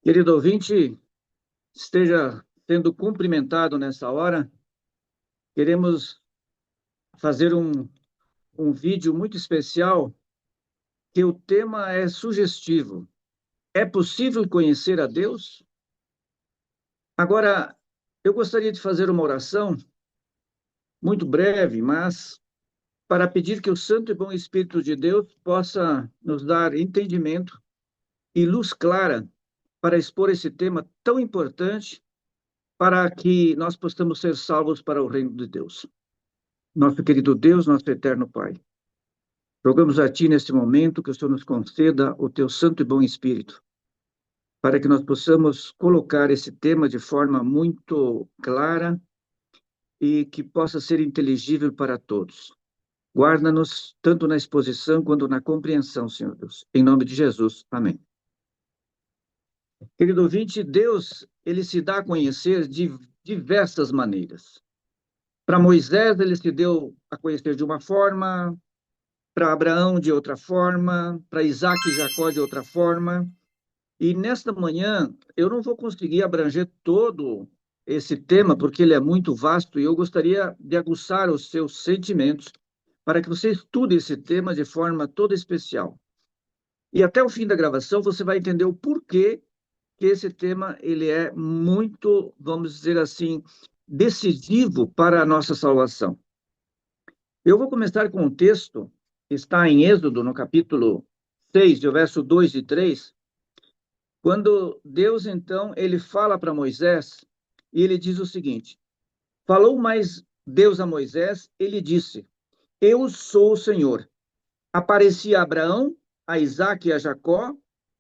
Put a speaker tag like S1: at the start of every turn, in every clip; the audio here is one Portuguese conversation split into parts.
S1: Querido ouvinte, esteja sendo cumprimentado nessa hora. Queremos fazer um vídeo muito especial, que o tema é sugestivo. É possível conhecer a Deus? Agora, eu gostaria de fazer uma oração muito breve, mas para pedir que o Santo e Bom Espírito de Deus possa nos dar entendimento e luz clara para expor esse tema tão importante, para que nós possamos ser salvos para o reino de Deus. Nosso querido Deus, nosso eterno Pai, rogamos a Ti neste momento que o Senhor nos conceda o Teu Santo e Bom Espírito, para que nós possamos colocar esse tema de forma muito clara e que possa ser inteligível para todos. Guarda-nos tanto na exposição quanto na compreensão, Senhor Deus. Em nome de Jesus, amém. Querido ouvinte, Deus, ele se dá a conhecer de diversas maneiras. Para Moisés, ele se deu a conhecer de uma forma, para Abraão de outra forma, para Isaac e Jacó de outra forma. E nesta manhã eu não vou conseguir abranger todo esse tema, porque ele é muito vasto, e eu gostaria de aguçar os seus sentimentos para que você estude esse tema de forma toda especial. E até o fim da gravação você vai entender o porquê que esse tema ele é muito, vamos dizer assim, decisivo para a nossa salvação. Eu vou começar com um texto que está em Êxodo, no capítulo 6, do verso 2 e 3, quando Deus, então, ele fala para Moisés, e ele diz o seguinte: falou mais Deus a Moisés, ele disse: eu sou o Senhor. Apareci a Abraão, a Isaque e a Jacó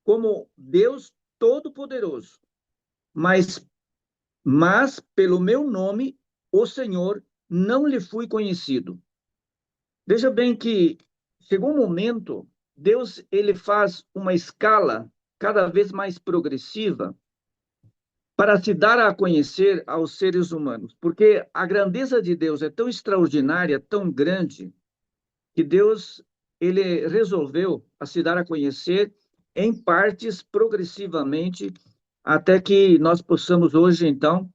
S1: como Deus Todo-Poderoso, mas, mas pelo meu nome, o Senhor, não lhe fui conhecido. Veja bem que chegou um momento, Deus ele faz uma escala cada vez mais progressiva para se dar a conhecer aos seres humanos, porque a grandeza de Deus é tão extraordinária, tão grande, que Deus ele resolveu a se dar a conhecer em partes progressivamente, até que nós possamos hoje então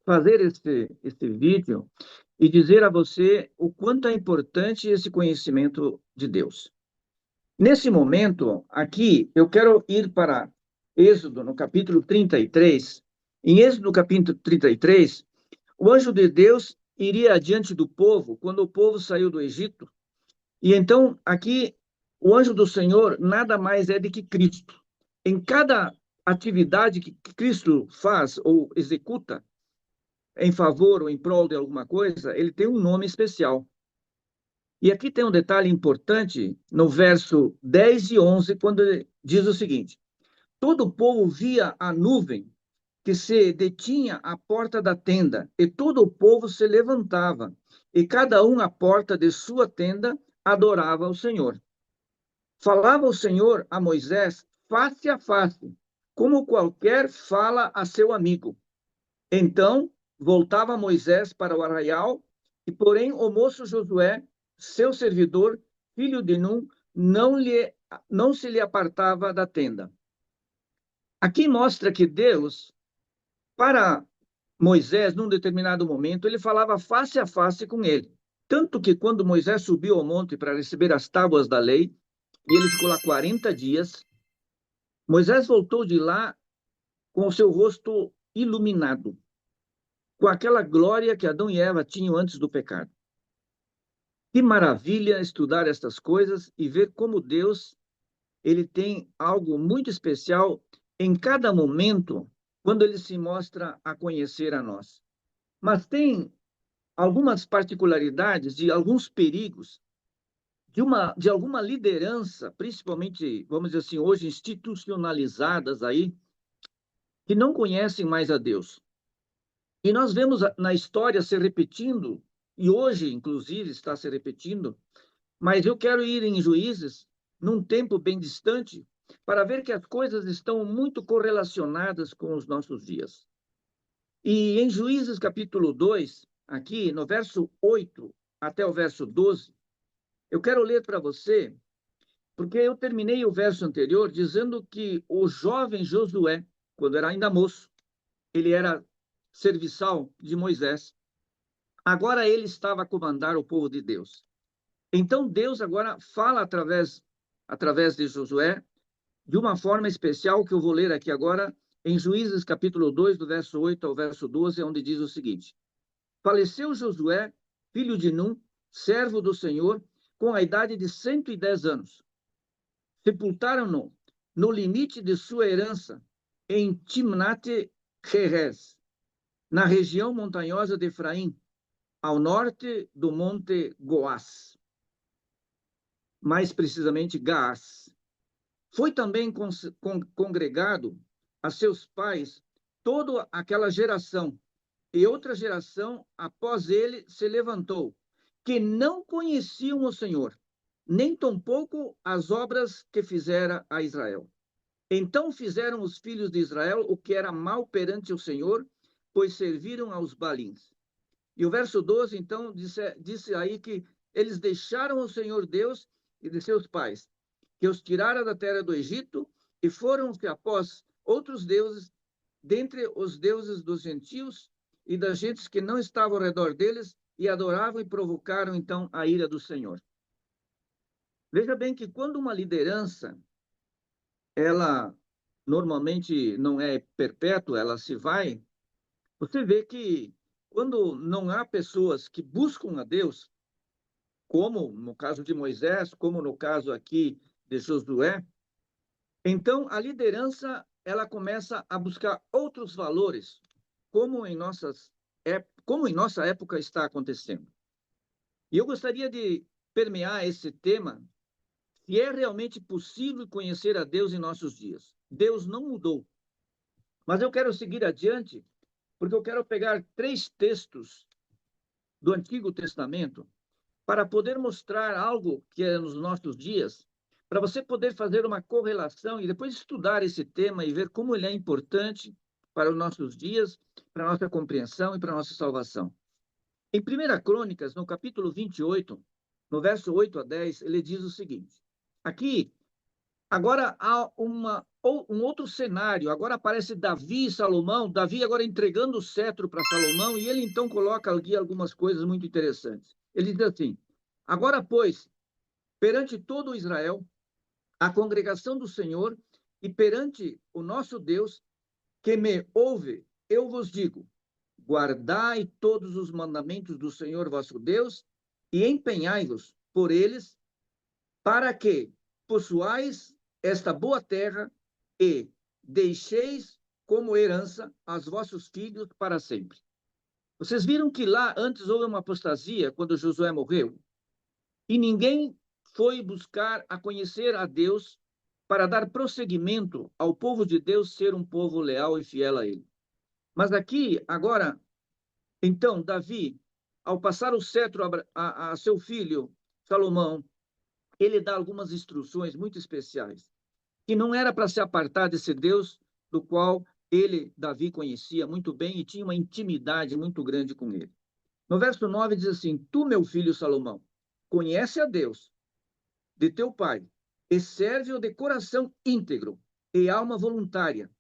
S1: fazer esse vídeo e dizer a você o quanto é importante esse conhecimento de Deus. Nesse momento, aqui, eu quero ir para Êxodo, no capítulo 33. Em Êxodo, capítulo 33, o anjo de Deus iria adiante do povo, quando o povo saiu do Egito. E então, aqui, o anjo do Senhor nada mais é do que Cristo. Em cada atividade que Cristo faz ou executa, em favor ou em prol de alguma coisa, ele tem um nome especial. E aqui tem um detalhe importante no verso 10 e 11, quando ele diz o seguinte: todo o povo via a nuvem que se detinha à porta da tenda, e todo o povo se levantava, e cada um à porta de sua tenda adorava o Senhor. Falava o Senhor a Moisés face a face, como qualquer fala a seu amigo. Então voltava Moisés para o arraial, e porém o moço Josué, seu servidor, filho de Num, não se lhe apartava da tenda. Aqui mostra que Deus, para Moisés, num determinado momento, ele falava face a face com ele. Tanto que quando Moisés subiu ao monte para receber as tábuas da lei, e ele ficou lá 40 dias, Moisés voltou de lá com o seu rosto iluminado, com aquela glória que Adão e Eva tinham antes do pecado. Que maravilha estudar estas coisas e ver como Deus ele tem algo muito especial em cada momento quando ele se mostra a conhecer a nós. Mas tem algumas particularidades de alguns perigos de alguma liderança, principalmente, vamos dizer assim, hoje institucionalizadas aí, que não conhecem mais a Deus. E nós vemos na história se repetindo, e hoje, inclusive, está se repetindo, mas eu quero ir em Juízes, num tempo bem distante, para ver que as coisas estão muito correlacionadas com os nossos dias. E em Juízes capítulo 2, aqui no verso 8 até o verso 12, eu quero ler para você, porque eu terminei o verso anterior dizendo que o jovem Josué, quando era ainda moço, ele era serviçal de Moisés. Agora ele estava a comandar o povo de Deus. Então Deus agora fala através de Josué, de uma forma especial que eu vou ler aqui agora, em Juízes capítulo 2, do verso 8 ao verso 12, onde diz o seguinte: Faleceu Josué, filho de Num, servo do Senhor, com a idade de 110 anos. Sepultaram-no no limite de sua herança, em Timnate-Heres, na região montanhosa de Efraim, ao norte do monte Goás, mais precisamente Gaás. Foi também congregado a seus pais toda aquela geração, e outra geração após ele se levantou, que não conheciam o Senhor, nem tampouco as obras que fizera a Israel. Então fizeram os filhos de Israel o que era mal perante o Senhor, pois serviram aos Balins. E o verso 12, então, disse aí que eles deixaram o Senhor Deus e de seus pais, que os tirara da terra do Egito, e foram-se após outros deuses, dentre os deuses dos gentios e das gentes que não estavam ao redor deles, e adoravam e provocaram, então, a ira do Senhor. Veja bem que quando uma liderança, ela normalmente não é perpétua, ela se vai, você vê que quando não há pessoas que buscam a Deus, como no caso de Moisés, como no caso aqui de Josué, então a liderança ela começa a buscar outros valores, como como em nossa época está acontecendo. E eu gostaria de permear esse tema, se é realmente possível conhecer a Deus em nossos dias. Deus não mudou. Mas eu quero seguir adiante, porque eu quero pegar 3 textos do Antigo Testamento para poder mostrar algo que é nos nossos dias, para você poder fazer uma correlação e depois estudar esse tema e ver como ele é importante para os nossos dias, para a nossa compreensão e para a nossa salvação. Em 1 Crônicas, no capítulo 28, no verso 8 a 10, ele diz o seguinte: aqui, agora há um outro cenário, agora aparece Davi e Salomão, Davi agora entregando o cetro para Salomão, e ele então coloca aqui algumas coisas muito interessantes. Ele diz assim: agora, pois, perante todo Israel, a congregação do Senhor, e perante o nosso Deus, que me ouve, eu vos digo: guardai todos os mandamentos do Senhor vosso Deus e empenhai-vos por eles, para que possuais esta boa terra e deixeis como herança aos vossos filhos para sempre. Vocês viram que lá antes houve uma apostasia quando Josué morreu, e ninguém foi buscar a conhecer a Deus para dar prosseguimento ao povo de Deus ser um povo leal e fiel a ele. Mas aqui, agora, então, Davi, ao passar o cetro a seu filho Salomão, ele dá algumas instruções muito especiais, que não era para se apartar desse Deus do qual ele, Davi, conhecia muito bem e tinha uma intimidade muito grande com ele. No verso 9 diz assim: Tu, meu filho Salomão, conhece a Deus de teu pai, e serve-o de coração íntegro e alma voluntária,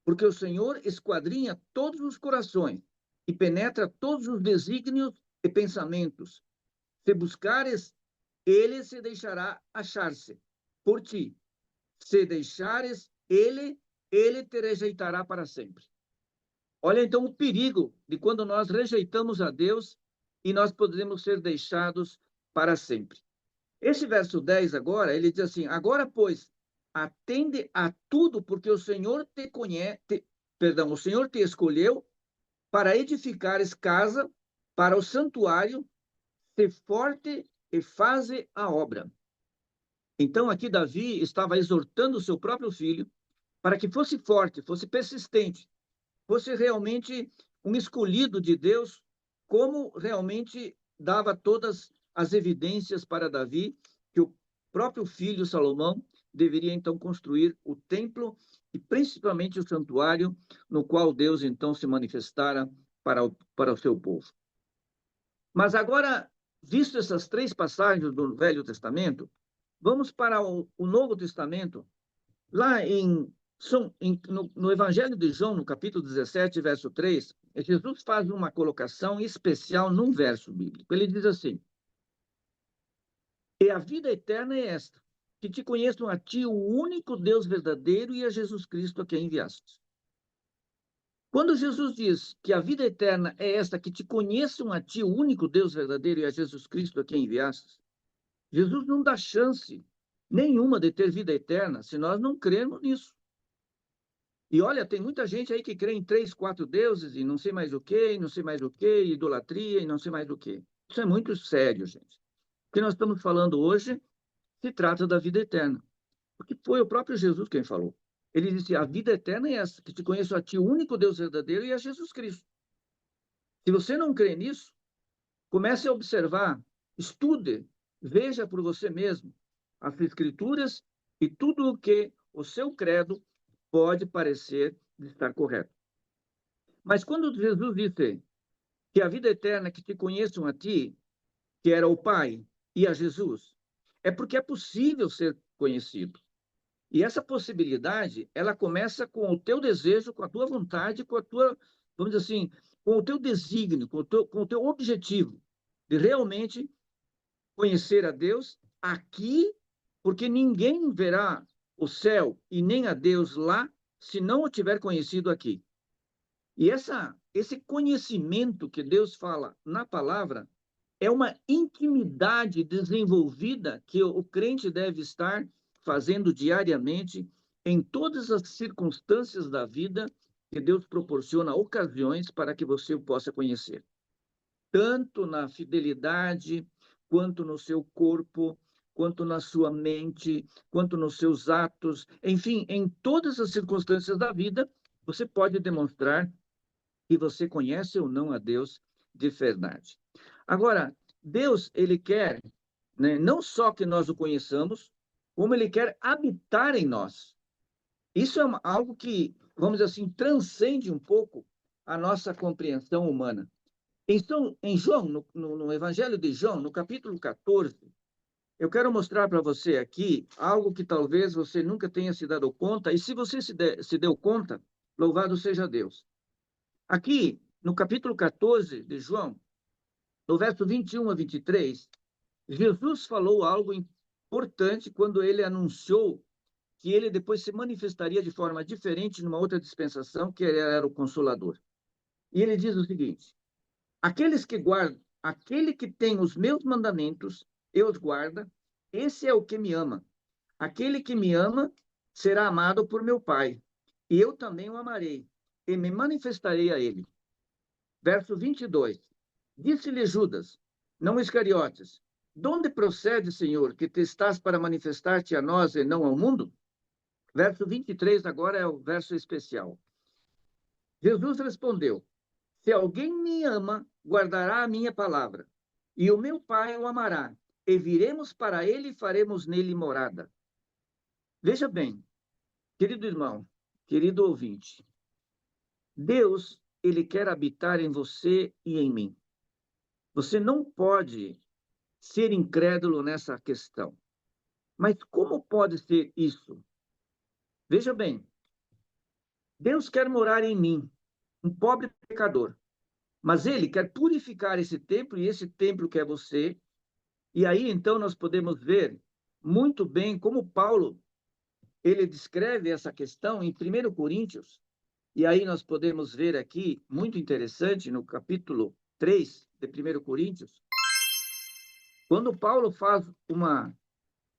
S1: porque o Senhor esquadrinha todos os corações e penetra todos os desígnios e pensamentos. Se buscares, ele se deixará achar-se por ti. Se deixares, ele te rejeitará para sempre. Olha então o perigo de quando nós rejeitamos a Deus e nós podemos ser deixados para sempre. Esse verso 10 agora, ele diz assim: agora, pois, atende a tudo, porque o Senhor te conhece, o Senhor te escolheu para edificares casa para o santuário, se forte e faze a obra. Então, aqui Davi estava exortando o seu próprio filho para que fosse forte, fosse persistente, fosse realmente um escolhido de Deus, como realmente dava todas as evidências para Davi, que o próprio filho Salomão deveria então construir o templo e principalmente o santuário, no qual Deus então se manifestara para o seu povo. Mas agora, visto essas 3 passagens do Velho Testamento, vamos para o Novo Testamento, lá em No Evangelho de João, no capítulo 17, verso 3, Jesus faz uma colocação especial num verso bíblico. Ele diz assim: "E a vida eterna é esta, que te conheçam a ti, o único Deus verdadeiro, e a Jesus Cristo a quem enviaste." Quando Jesus diz que a vida eterna é esta, que te conheçam a ti, o único Deus verdadeiro, e a Jesus Cristo a quem enviaste, Jesus não dá chance nenhuma de ter vida eterna se nós não crermos nisso. E olha, tem muita gente aí que crê em 3, 4 deuses e não sei mais o quê, e não sei mais o quê, idolatria e não sei mais o quê. Isso é muito sério, gente. O que nós estamos falando hoje se trata da vida eterna. Porque foi o próprio Jesus quem falou. Ele disse: a vida eterna é essa, que te conheço a ti, o único Deus verdadeiro, e a Jesus Cristo. Se você não crê nisso, comece a observar, estude, veja por você mesmo as Escrituras e tudo o que o seu credo pode parecer estar correto. Mas quando Jesus disse que a vida eterna é que te conheçam a ti, que era o Pai, e a Jesus, é porque é possível ser conhecido. E essa possibilidade, ela começa com o teu desejo, com a tua vontade, com a tua, vamos dizer assim, com o teu desígnio, com o teu objetivo de realmente conhecer a Deus aqui, porque ninguém verá o céu e nem a Deus lá se não o tiver conhecido aqui. E esse conhecimento que Deus fala na palavra é uma intimidade desenvolvida que o crente deve estar fazendo diariamente em todas as circunstâncias da vida que Deus proporciona ocasiões para que você o possa conhecer. Tanto na fidelidade, quanto no seu corpo, quanto na sua mente, quanto nos seus atos, enfim, em todas as circunstâncias da vida, você pode demonstrar que você conhece ou não a Deus de verdade. Agora, Deus, ele quer, né, não só que nós o conheçamos, como ele quer habitar em nós. Isso é algo que, vamos dizer assim, transcende um pouco a nossa compreensão humana. Então, em João, no Evangelho de João, no capítulo 14, eu quero mostrar para você aqui algo que talvez você nunca tenha se dado conta, e se você se deu conta, louvado seja Deus. Aqui, no capítulo 14 de João, no verso 21 a 23, Jesus falou algo importante quando ele anunciou que ele depois se manifestaria de forma diferente numa outra dispensação, que ele era o Consolador. E ele diz o seguinte: aquele que tem os meus mandamentos e os guarda, esse é o que me ama. Aquele que me ama será amado por meu Pai, e eu também o amarei, e me manifestarei a ele. Verso 22. Disse-lhe Judas, não Iscariotes: de onde procede, Senhor, que te estás para manifestar-te a nós e não ao mundo? Verso 23 agora é o verso especial. Jesus respondeu: se alguém me ama, guardará a minha palavra, e o meu Pai o amará, e viremos para ele e faremos nele morada. Veja bem, querido irmão, querido ouvinte, Deus, ele quer habitar em você e em mim. Você não pode ser incrédulo nessa questão. Mas como pode ser isso? Veja bem, Deus quer morar em mim, um pobre pecador, mas ele quer purificar esse templo, e esse templo que é você. E aí então nós podemos ver muito bem como Paulo ele descreve essa questão em 1 Coríntios. E aí nós podemos ver aqui, muito interessante, no capítulo 3 de 1 Coríntios, quando Paulo faz uma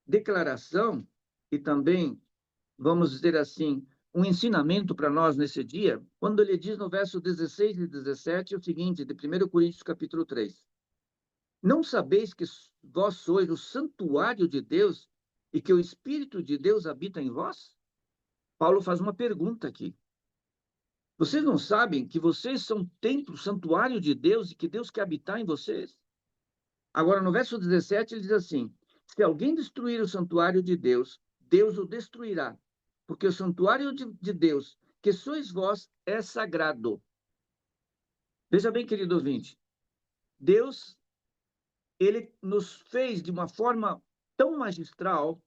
S1: declaração e também, vamos dizer assim, um ensinamento para nós nesse dia, quando ele diz no verso 16 e 17 o seguinte, de 1 Coríntios capítulo 3: não sabeis que vós sois o santuário de Deus e que o Espírito de Deus habita em vós? Paulo faz uma pergunta aqui. Vocês não sabem que vocês são templo, santuário de Deus e que Deus quer habitar em vocês? Agora, no verso 17, ele diz assim: se alguém destruir o santuário de Deus, Deus o destruirá, porque o santuário de Deus, que sois vós, é sagrado. Veja bem, querido ouvinte, Deus, ele nos fez de uma forma tão magistral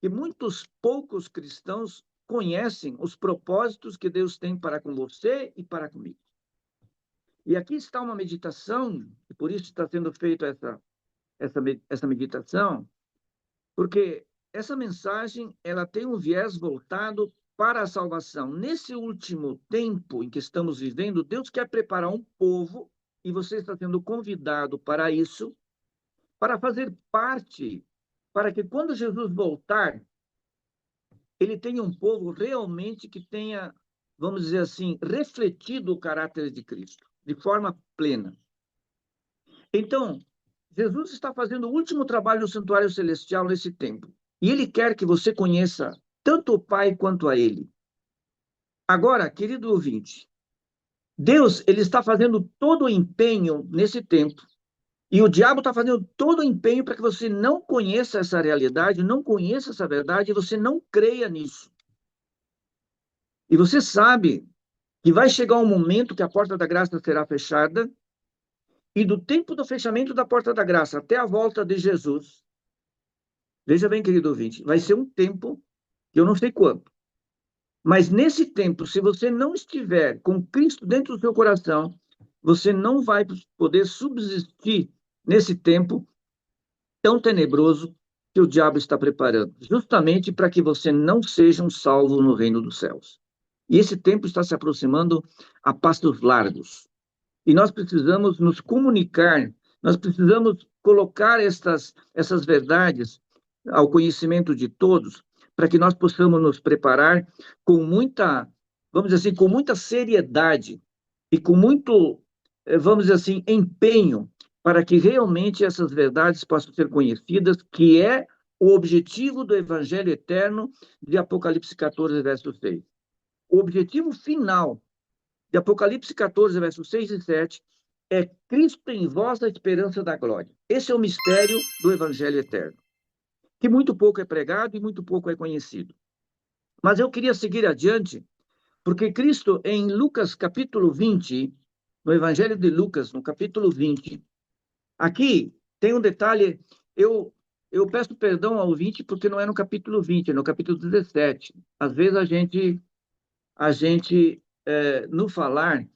S1: que muitos poucos cristãos conhecem os propósitos que Deus tem para com você e para comigo. E aqui está uma meditação, e por isso está sendo feita essa meditação, porque essa mensagem ela tem um viés voltado para a salvação. Nesse último tempo em que estamos vivendo, Deus quer preparar um povo, e você está sendo convidado para isso, para fazer parte, para que quando Jesus voltar, ele tenha um povo realmente que tenha, vamos dizer assim, refletido o caráter de Cristo, de forma plena. Então, Jesus está fazendo o último trabalho no santuário celestial nesse tempo. E ele quer que você conheça tanto o Pai quanto a ele. Agora, querido ouvinte, Deus ele está fazendo todo o empenho nesse tempo. E o diabo está fazendo todo o empenho para que você não conheça essa realidade, não conheça essa verdade, e você não creia nisso. E você sabe que vai chegar um momento que a porta da graça será fechada, e do tempo do fechamento da porta da graça até a volta de Jesus, veja bem, querido ouvinte, vai ser um tempo que eu não sei quanto. Mas nesse tempo, se você não estiver com Cristo dentro do seu coração, você não vai poder subsistir nesse tempo tão tenebroso que o diabo está preparando, justamente para que você não seja um salvo no reino dos céus. E esse tempo está se aproximando a passos largos. E nós precisamos nos comunicar, nós precisamos colocar essas verdades ao conhecimento de todos, para que nós possamos nos preparar com muita, vamos dizer assim, com muita seriedade e com muito, vamos dizer assim, empenho, para que realmente essas verdades possam ser conhecidas, que é o objetivo do Evangelho eterno de Apocalipse 14, verso 6. O objetivo final de Apocalipse 14, versos 6 e 7, é Cristo em vós, a esperança da glória. Esse é o mistério do Evangelho eterno, que muito pouco é pregado e muito pouco é conhecido. Mas eu queria seguir adiante, porque Cristo, em Lucas capítulo 20, no Evangelho de Lucas, no capítulo 20, aqui tem um detalhe, eu peço perdão ao ouvinte, porque não é no capítulo 20, é no capítulo 17. Às vezes a gente no falar,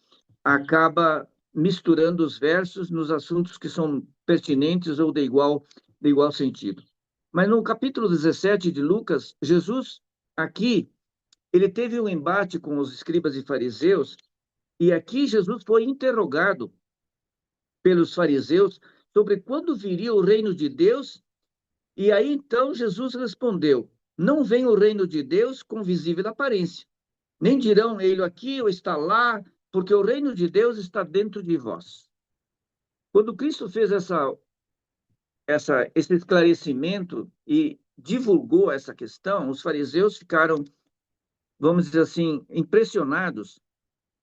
S1: acaba misturando os versos nos assuntos que são pertinentes ou de igual sentido. Mas no capítulo 17 de Lucas, Jesus, aqui, ele teve um embate com os escribas e fariseus, e aqui Jesus foi interrogado pelos fariseus sobre quando viria o reino de Deus, e aí então Jesus respondeu: não vem o reino de Deus com visível aparência, nem dirão ele aqui ou está lá, porque o reino de Deus está dentro de vós. Quando Cristo fez esse esclarecimento e divulgou essa questão, os fariseus ficaram, vamos dizer assim, impressionados,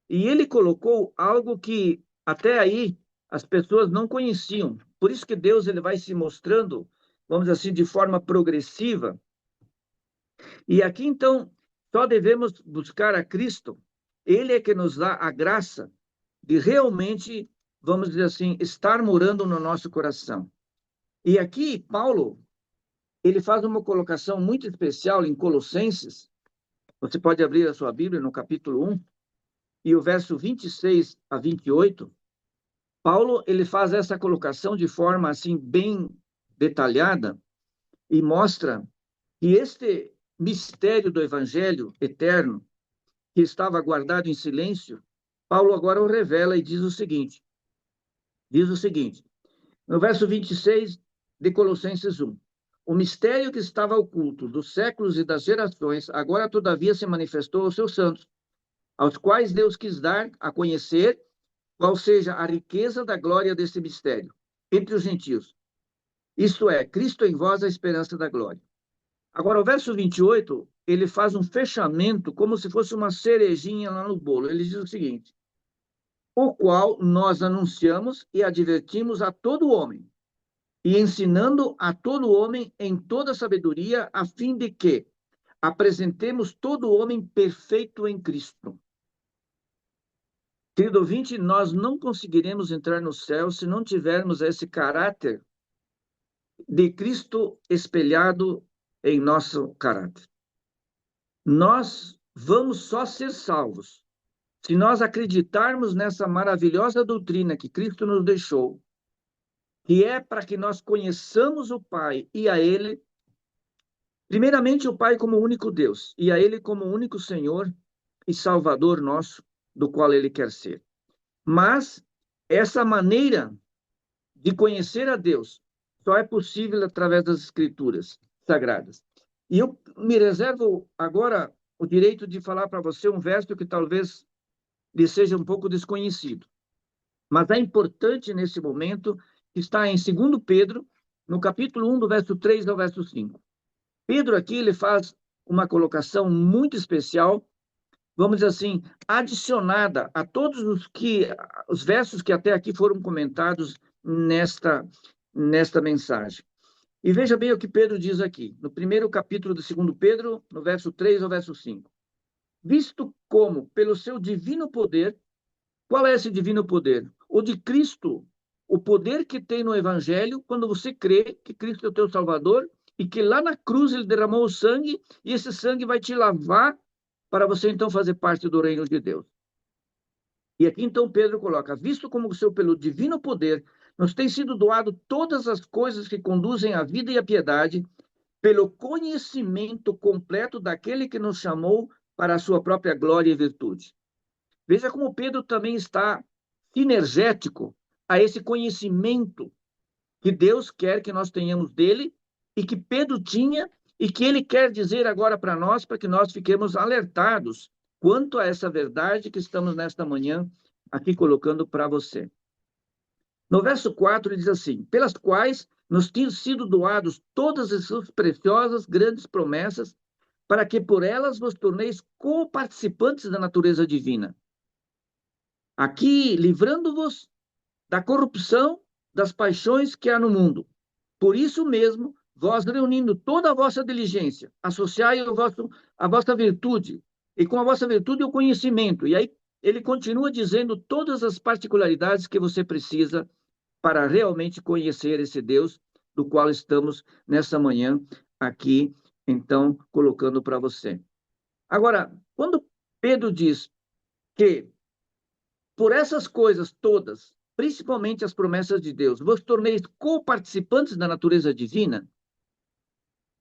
S1: e ele colocou algo que até aí as pessoas não conheciam. Por isso que Deus ele vai se mostrando, vamos dizer assim, de forma progressiva. E aqui então só devemos buscar a Cristo. Ele é que nos dá a graça de realmente, vamos dizer assim, estar morando no nosso coração. E aqui, Paulo, ele faz uma colocação muito especial em Colossenses. Você pode abrir a sua Bíblia no capítulo 1, e o verso 26 a 28. Paulo, ele faz essa colocação de forma, assim, bem detalhada, e mostra que este mistério do Evangelho eterno, que estava guardado em silêncio, Paulo agora o revela e diz o seguinte, no verso 26 de Colossenses 1, o mistério que estava oculto dos séculos e das gerações, agora todavia se manifestou aos seus santos, aos quais Deus quis dar a conhecer qual seja a riqueza da glória desse mistério entre os gentios. Isto é, Cristo em vós, a esperança da glória. Agora, o verso 28, ele faz um fechamento como se fosse uma cerejinha lá no bolo. Ele diz o seguinte, o qual nós anunciamos e advertimos a todo homem, e ensinando a todo homem em toda sabedoria, a fim de que apresentemos todo homem perfeito em Cristo. Querido ouvinte, nós não conseguiremos entrar no céu se não tivermos esse caráter de Cristo espelhado em nosso caráter. Nós vamos só ser salvos se nós acreditarmos nessa maravilhosa doutrina que Cristo nos deixou, que é para que nós conheçamos o Pai e a Ele, primeiramente o Pai como único Deus, e a Ele como único Senhor e Salvador nosso, do qual Ele quer ser. Mas essa maneira de conhecer a Deus só é possível através das Escrituras Sagradas. E eu me reservo agora o direito de falar para você um verso que talvez lhe seja um pouco desconhecido, mas é importante nesse momento, que está em 2 Pedro, no capítulo 1, do verso 3 ao verso 5. Pedro aqui ele faz uma colocação muito especial, vamos dizer assim, adicionada a todos os versos que até aqui foram comentados nesta mensagem. E veja bem o que Pedro diz aqui, no primeiro capítulo de 2 Pedro, no verso 3 ao verso 5. Visto como, pelo seu divino poder, qual é esse divino poder? O de Cristo, o poder que tem no Evangelho, quando você crê que Cristo é o teu Salvador e que lá na cruz ele derramou o sangue e esse sangue vai te lavar para você então fazer parte do reino de Deus. E aqui então Pedro coloca, visto como o seu pelo divino poder nos tem sido doado todas as coisas que conduzem à vida e à piedade, pelo conhecimento completo daquele que nos chamou para a sua própria glória e virtude. Veja como Pedro também está sinergético a esse conhecimento que Deus quer que nós tenhamos dele e que Pedro tinha e que ele quer dizer agora para nós, para que nós fiquemos alertados quanto a essa verdade que estamos nesta manhã aqui colocando para você. No verso 4 ele diz assim, pelas quais nos tinham sido doados todas as suas preciosas grandes promessas, para que por elas vos torneis co-participantes da natureza divina. Aqui, livrando-vos da corrupção das paixões que há no mundo. Por isso mesmo, vós reunindo toda a vossa diligência, associai a vossa virtude, e com a vossa virtude o conhecimento. E aí ele continua dizendo todas as particularidades que você precisa para realmente conhecer esse Deus do qual estamos nessa manhã aqui, então, colocando para você. Agora, quando Pedro diz que por essas coisas todas, principalmente as promessas de Deus, vos torneis co-participantes da natureza divina,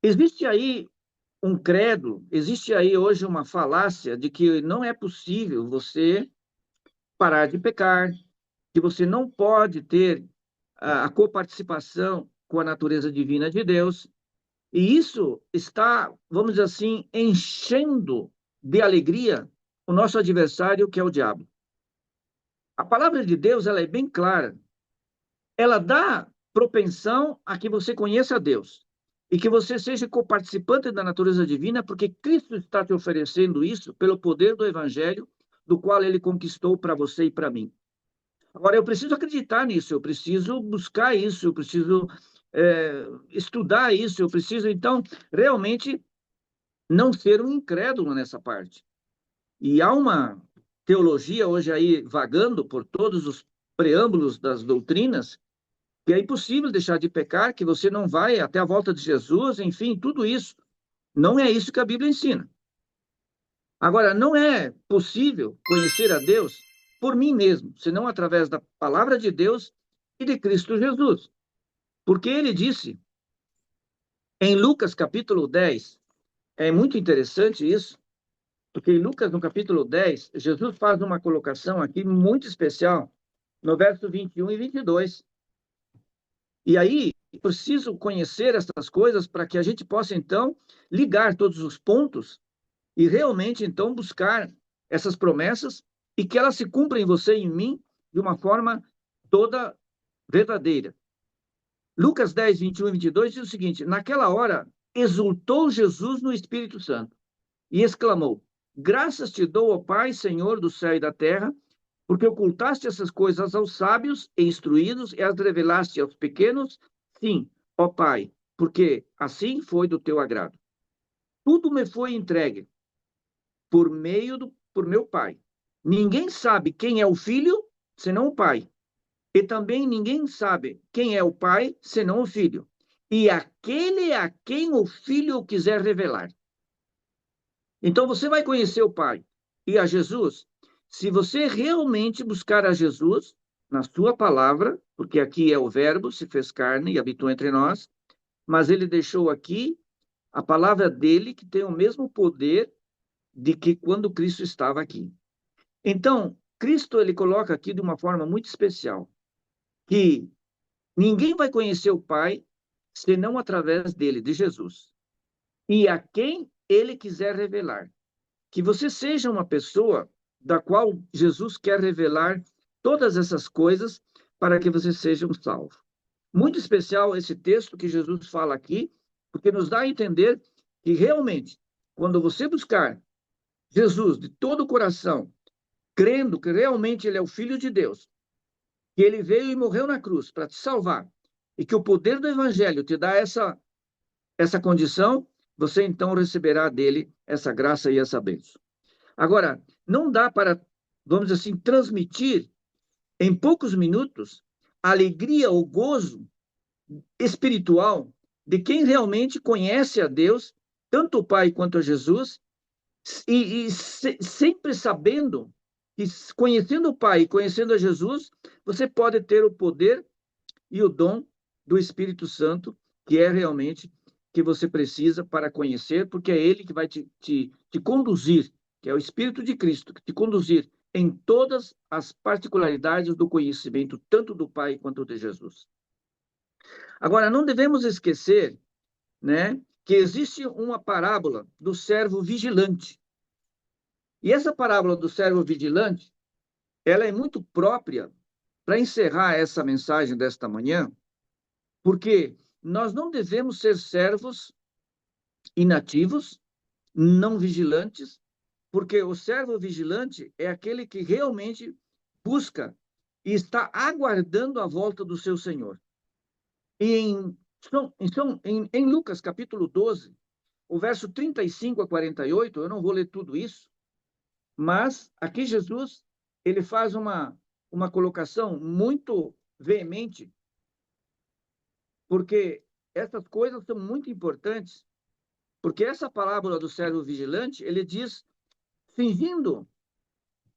S1: existe aí um credo, existe aí hoje uma falácia de que não é possível você parar de pecar, que você não pode ter a coparticipação com a natureza divina de Deus, e isso está, vamos dizer assim, enchendo de alegria o nosso adversário, que é o diabo. A palavra de Deus, ela é bem clara. Ela dá propensão a que você conheça a Deus e que você seja coparticipante da natureza divina, porque Cristo está te oferecendo isso pelo poder do Evangelho, do qual ele conquistou para você e para mim. Agora, eu preciso acreditar nisso, eu preciso buscar isso, eu preciso estudar isso, eu preciso, então, realmente não ser um incrédulo nessa parte. E há uma teologia hoje aí vagando por todos os preâmbulos das doutrinas, que é impossível deixar de pecar, que você não vai até a volta de Jesus, enfim, tudo isso. Não é isso que a Bíblia ensina. Agora, não é possível conhecer a Deus por mim mesmo, senão através da palavra de Deus e de Cristo Jesus. Porque ele disse, em Lucas capítulo 10, é muito interessante isso, porque em Lucas, no capítulo 10, Jesus faz uma colocação aqui muito especial, no verso 21 e 22. E aí, preciso conhecer essas coisas para que a gente possa, então, ligar todos os pontos e realmente, então, buscar essas promessas e que elas se cumpram em você e em mim de uma forma toda verdadeira. Lucas 10, 21 e 22 diz o seguinte, naquela hora, exultou Jesus no Espírito Santo e exclamou, graças te dou, ó Pai, Senhor do céu e da terra, porque ocultaste essas coisas aos sábios e instruídos e as revelaste aos pequenos. Sim, ó Pai, porque assim foi do teu agrado. Tudo me foi entregue por meu Pai. Ninguém sabe quem é o Filho, senão o Pai. E também ninguém sabe quem é o Pai, senão o Filho. E aquele a quem o Filho quiser revelar. Então, você vai conhecer o Pai e a Jesus se você realmente buscar a Jesus na sua palavra, porque aqui é o Verbo, se fez carne e habitou entre nós, mas ele deixou aqui a palavra dele, que tem o mesmo poder de que quando Cristo estava aqui. Então, Cristo ele coloca aqui de uma forma muito especial, que ninguém vai conhecer o Pai senão através dele, de Jesus. E a quem ele quiser revelar. Que você seja uma pessoa da qual Jesus quer revelar todas essas coisas para que você seja um salvo. Muito especial esse texto que Jesus fala aqui, porque nos dá a entender que realmente, quando você buscar Jesus de todo o coração, crendo que realmente ele é o Filho de Deus, que ele veio e morreu na cruz para te salvar, e que o poder do Evangelho te dá essa condição, você então receberá dele essa graça e essa bênção. Agora, não dá para, vamos dizer assim, transmitir em poucos minutos a alegria, o gozo espiritual de quem realmente conhece a Deus, tanto o Pai quanto a Jesus, sempre sabendo que, conhecendo o Pai e conhecendo a Jesus, você pode ter o poder e o dom do Espírito Santo, que é realmente que você precisa para conhecer, porque é ele que vai te conduzir, que é o Espírito de Cristo, que te conduzir em todas as particularidades do conhecimento, tanto do Pai quanto de Jesus. Agora, não devemos esquecer, né, que existe uma parábola do servo vigilante. E essa parábola do servo vigilante, ela é muito própria para encerrar essa mensagem desta manhã, porque nós não devemos ser servos inativos, não vigilantes, porque o servo vigilante é aquele que realmente busca e está aguardando a volta do seu Senhor. E em Lucas capítulo 12, o verso 35 a 48, eu não vou ler tudo isso, mas aqui Jesus ele faz uma colocação muito veemente, porque essas coisas são muito importantes. Porque essa parábola do servo vigilante, ele diz, cingindo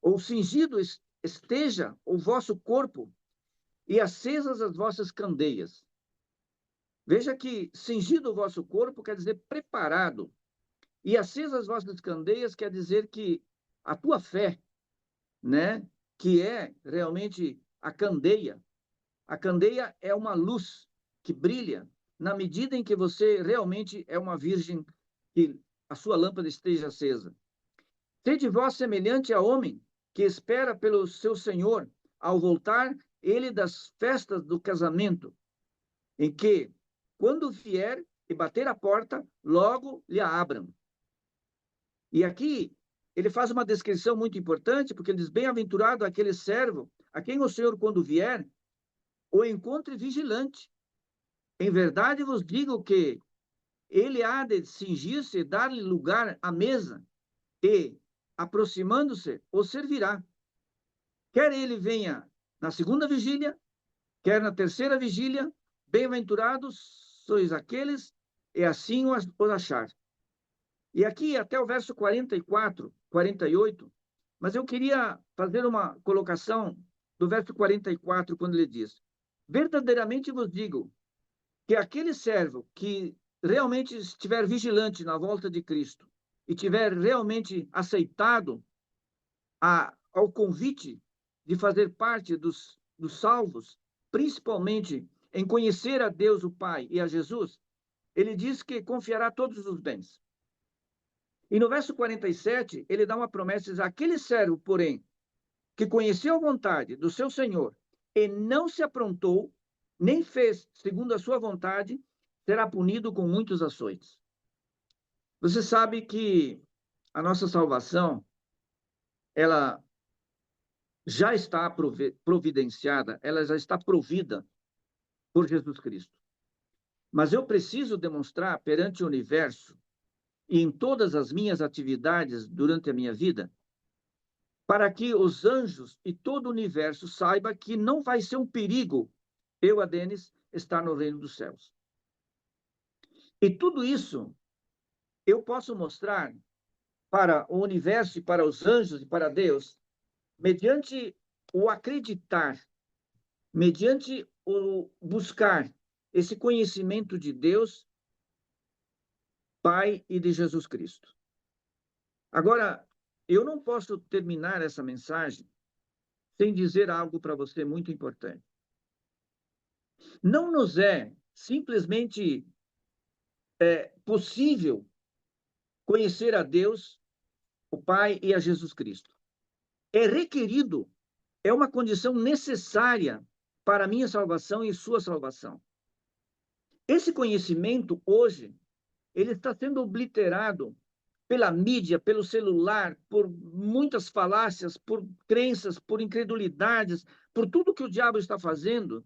S1: ou cingido esteja o vosso corpo e acesas as vossas candeias. Veja que cingido o vosso corpo quer dizer preparado, e acesas as vossas candeias quer dizer que a tua fé, né, que é realmente a candeia é uma luz que brilha na medida em que você realmente é uma virgem, que a sua lâmpada esteja acesa. Sede vós semelhante a homem que espera pelo seu senhor ao voltar ele das festas do casamento, em que, quando vier e bater a porta, logo lhe abram. E aqui ele faz uma descrição muito importante, porque ele diz: bem-aventurado aquele servo a quem o Senhor, quando vier, o encontre vigilante. Em verdade vos digo que ele há de cingir-se e dar-lhe lugar à mesa, e, aproximando-se, o servirá. Quer ele venha na segunda vigília, quer na terceira vigília, bem-aventurados sois aqueles, e assim o achar. E aqui até o verso 44, 48, mas eu queria fazer uma colocação do verso 44, quando ele diz: verdadeiramente vos digo que aquele servo que realmente estiver vigilante na volta de Cristo e tiver realmente aceitado ao convite de fazer parte dos salvos, principalmente em conhecer a Deus, o Pai, e a Jesus, ele diz que confiará todos os bens. E no verso 47, ele dá uma promessa: diz, aquele servo, porém, que conheceu a vontade do seu Senhor e não se aprontou, nem fez segundo a sua vontade, será punido com muitos açoites. Você sabe que a nossa salvação, ela já está providenciada, ela já está provida por Jesus Cristo. Mas eu preciso demonstrar perante o universo e em todas as minhas atividades durante a minha vida, para que os anjos e todo o universo saiba que não vai ser um perigo eu, Adenis, estar no reino dos céus. E tudo isso eu posso mostrar para o universo e para os anjos e para Deus, mediante o acreditar, mediante o buscar esse conhecimento de Deus, Pai e de Jesus Cristo. Agora, eu não posso terminar essa mensagem sem dizer algo para você muito importante. Não nos é simplesmente possível conhecer a Deus, o Pai e a Jesus Cristo. É requerido, é uma condição necessária para a minha salvação e sua salvação. Esse conhecimento, hoje, ele está sendo obliterado pela mídia, pelo celular, por muitas falácias, por crenças, por incredulidades, por tudo que o diabo está fazendo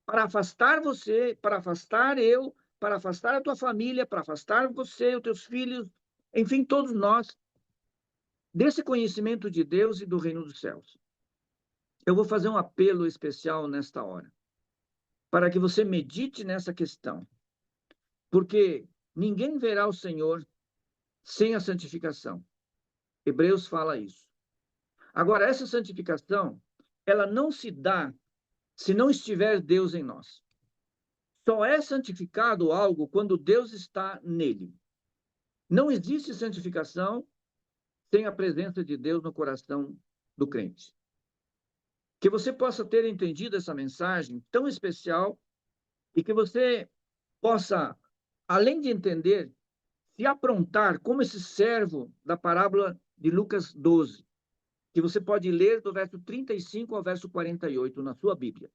S1: para afastar você, para afastar eu, para afastar a tua família, para afastar você, os teus filhos, enfim, todos nós, desse conhecimento de Deus e do reino dos céus. Eu vou fazer um apelo especial nesta hora, para que você medite nessa questão, porque ninguém verá o Senhor sem a santificação. Hebreus fala isso. Agora, essa santificação, ela não se dá se não estiver Deus em nós. Só é santificado algo quando Deus está nele. Não existe santificação sem a presença de Deus no coração do crente. Que você possa ter entendido essa mensagem tão especial e que você possa, além de entender, se aprontar como esse servo da parábola de Lucas 12, que você pode ler do verso 35 ao verso 48 na sua Bíblia.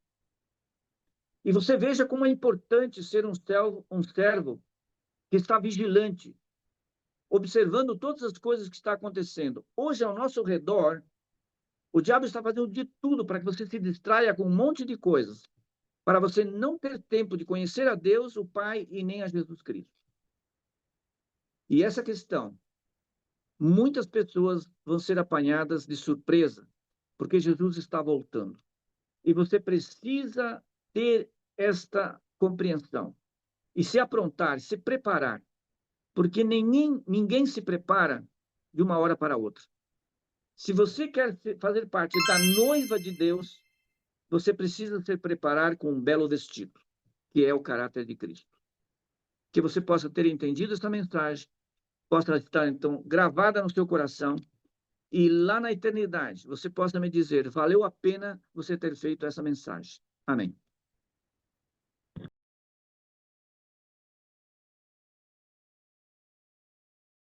S1: E você veja como é importante ser um servo que está vigilante, observando todas as coisas que estão acontecendo. Hoje, ao nosso redor, o diabo está fazendo de tudo para que você se distraia com um monte de coisas, para você não ter tempo de conhecer a Deus, o Pai e nem a Jesus Cristo. E essa questão, muitas pessoas vão ser apanhadas de surpresa, porque Jesus está voltando. E você precisa ter esta compreensão e se aprontar, se preparar, porque ninguém se prepara de uma hora para outra. Se você quer fazer parte da noiva de Deus, você precisa se preparar com um belo vestido, que é o caráter de Cristo. Que você possa ter entendido essa mensagem, possa estar, então, gravada no seu coração, e lá na eternidade você possa me dizer, valeu a pena você ter feito essa mensagem. Amém.